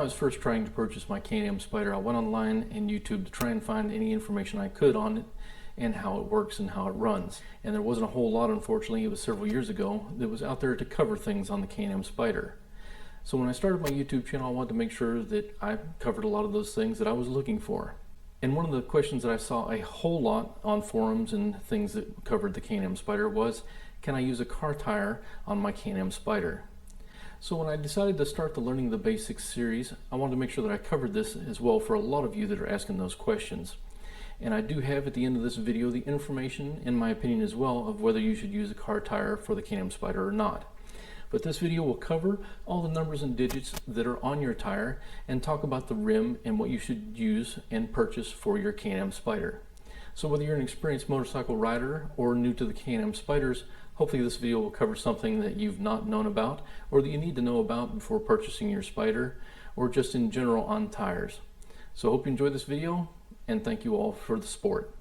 I was first trying to purchase my Can-Am Spyder, I went online and YouTube to try and find any information I could on it and how it works and how it runs. And there wasn't a whole lot, unfortunately. It was several years ago that was out there to cover things on the Can-Am Spyder. So when I started my YouTube channel, I wanted to make sure that I covered a lot of those things that I was looking for. And one of the questions that I saw a whole lot on forums and things that covered the Can-Am Spyder was, can I use a car tire on my Can-Am Spyder? So when I decided to start the Learning the Basics series, I wanted to make sure that I covered this as well for a lot of you that are asking those questions. And I do have at the end of this video the information, in my opinion as well, of whether you should use a car tire for the Can-Am Spyder or not. But this video will cover all the numbers and digits that are on your tire and talk about the rim and what you should use and purchase for your Can-Am Spyder. So whether you're an experienced motorcycle rider or new to the Can-Am Spyders, hopefully this video will cover something that you've not known about or that you need to know about before purchasing your Spyder or just in general on tires. So I hope you enjoyed this video and thank you all for the support.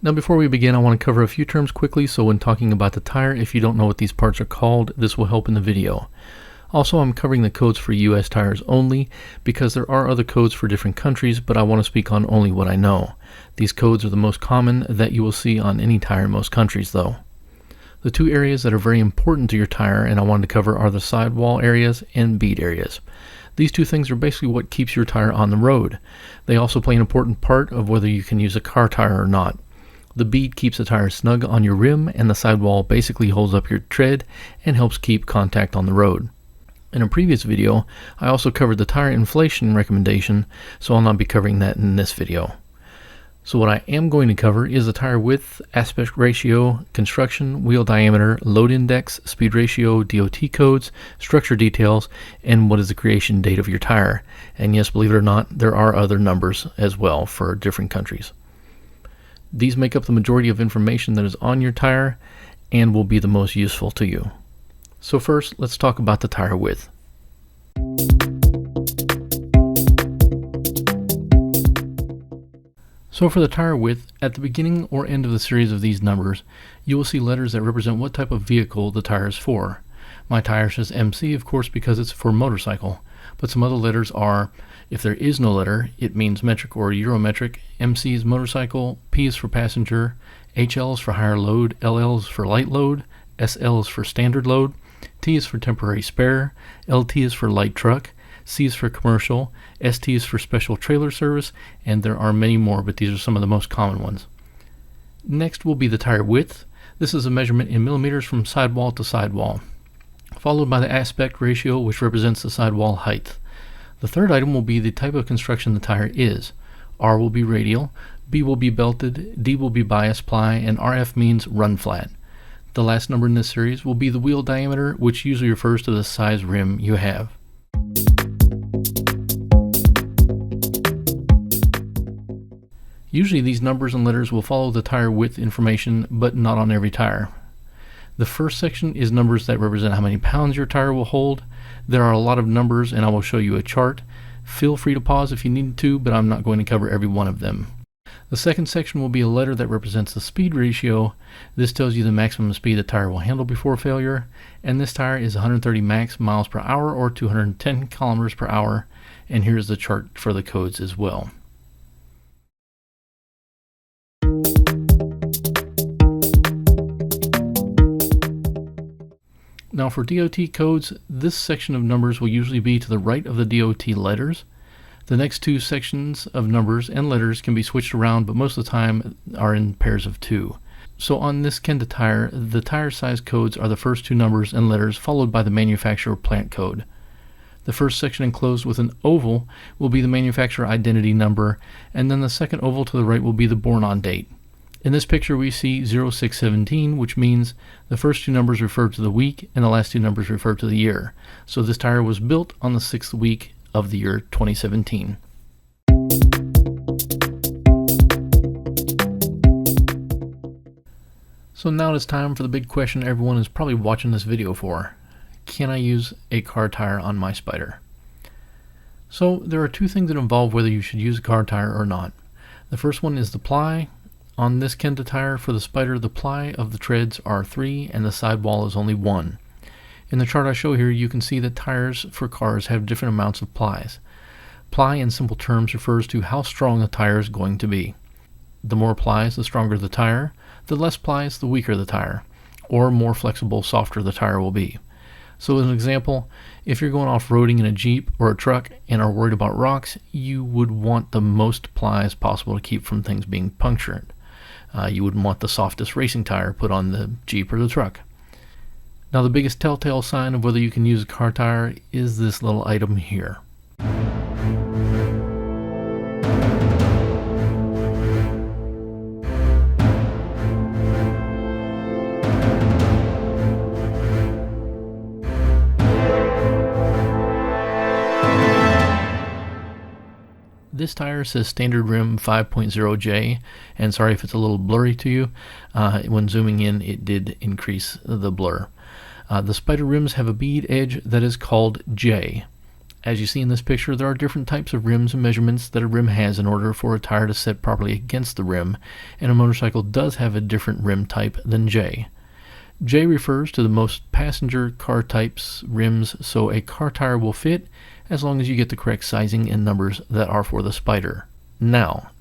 Now before we begin, I want to cover a few terms quickly, so when talking about the tire, if you don't know what these parts are called, this will help in the video. Also, I'm covering the codes for US tires only, because there are other codes for different countries, but I want to speak on only what I know. These codes are the most common that you will see on any tire in most countries though. The two areas that are very important to your tire and I wanted to cover are the sidewall areas and bead areas. These two things are basically what keeps your tire on the road. They also play an important part of whether you can use a car tire or not. The bead keeps the tire snug on your rim, and the sidewall basically holds up your tread and helps keep contact on the road. In a previous video, I also covered the tire inflation recommendation, so I'll not be covering that in this video. So what I am going to cover is the tire width, aspect ratio, construction, wheel diameter, load index, speed ratio, DOT codes, structure details, and what is the creation date of your tire. And yes, believe it or not, there are other numbers as well for different countries. These make up the majority of information that is on your tire and will be the most useful to you. So first, let's talk about the tire width. So for the tire width, at the beginning or end of the series of these numbers, you will see letters that represent what type of vehicle the tire is for. My tire says MC, of course, because it's for motorcycle, but some other letters are, if there is no letter, it means metric or Eurometric. MC is motorcycle, P is for passenger, HL is for higher load, LL is for light load, SL is for standard load, T is for temporary spare, LT is for light truck, C is for commercial, ST is for special trailer service, and there are many more, but these are some of the most common ones. Next will be the tire width. This is a measurement in millimeters from sidewall to sidewall, followed by the aspect ratio, which represents the sidewall height. The third item will be the type of construction the tire is. R will be radial, B will be belted, D will be bias ply, and RF means run flat. The last number in this series will be the wheel diameter, which usually refers to the size rim you have. Usually these numbers and letters will follow the tire width information, but not on every tire. The first section is numbers that represent how many pounds your tire will hold. There are a lot of numbers and I will show you a chart. Feel free to pause if you need to, but I'm not going to cover every one of them. The second section will be a letter that represents the speed ratio. This tells you the maximum speed the tire will handle before failure, and this tire is 130 max miles per hour or 210 kilometers per hour, and here's the chart for the codes as well. Now for DOT codes, this section of numbers will usually be to the right of the DOT letters. The next two sections of numbers and letters can be switched around, but most of the time are in pairs of two. So on this Kenda tire, the tire size codes are the first two numbers and letters followed by the manufacturer plant code. The first section enclosed with an oval will be the manufacturer identity number, and then the second oval to the right will be the born on date. In this picture we see 0617, which means the first two numbers refer to the week and the last two numbers refer to the year. So this tire was built on the 6th week of the year 2017. So now it's time for the big question everyone is probably watching this video for. Can I use a car tire on my Spyder? So there are two things that involve whether you should use a car tire or not. The first one is the ply. On this Kenda tire for the Spyder, the ply of the treads are 3 and the sidewall is only 1. In the chart I show here, you can see that tires for cars have different amounts of plies. Ply in simple terms refers to how strong the tire is going to be. The more plies, the stronger the tire. The less plies, the weaker the tire, or more flexible, softer the tire will be. So as an example, if you're going off-roading in a Jeep or a truck and are worried about rocks, you would want the most plies possible to keep from things being punctured. You wouldn't want the softest racing tire put on the Jeep or the truck. Now the biggest telltale sign of whether you can use a car tire is this little item here. This tire says standard rim 5.0J, and sorry if it's a little blurry to you. When zooming in, it did increase the blur. The Spyder rims have a bead edge that is called J. As you see in this picture, there are different types of rims and measurements that a rim has in order for a tire to set properly against the rim, and a motorcycle does have a different rim type than J. J refers to the most passenger car types rims, so a car tire will fit as long as you get the correct sizing and numbers that are for the Spyder. Now,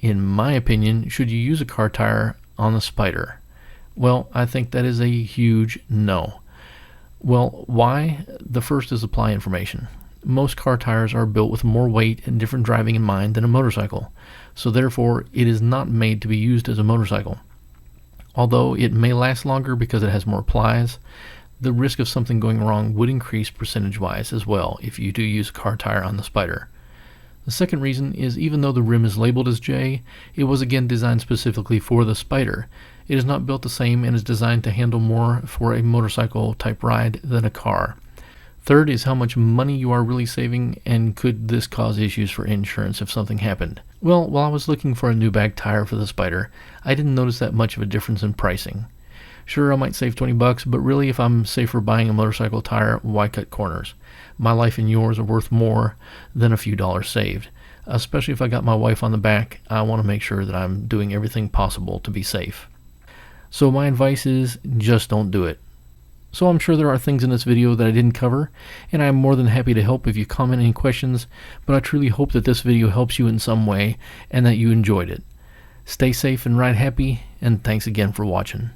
in my opinion, should you use a car tire on the Spyder? Well, I think that is a huge no. Well, why? The first is supply information. Most car tires are built with more weight and different driving in mind than a motorcycle, so therefore it is not made to be used as a motorcycle. Although it may last longer because it has more plies, the risk of something going wrong would increase percentage-wise as well if you do use a car tire on the Spyder. The second reason is even though the rim is labeled as J, it was again designed specifically for the Spyder. It is not built the same and is designed to handle more for a motorcycle type ride than a car. Third is how much money you are really saving, and could this cause issues for insurance if something happened. Well, while I was looking for a new bag tire for the Spyder, I didn't notice that much of a difference in pricing. Sure, I might save $20, but really if I'm safer buying a motorcycle tire, why cut corners? My life and yours are worth more than a few dollars saved. Especially if I got my wife on the back, I want to make sure that I'm doing everything possible to be safe. So my advice is just don't do it. So I'm sure there are things in this video that I didn't cover, and I'm more than happy to help if you comment any questions, but I truly hope that this video helps you in some way and that you enjoyed it. Stay safe and ride happy, and thanks again for watching.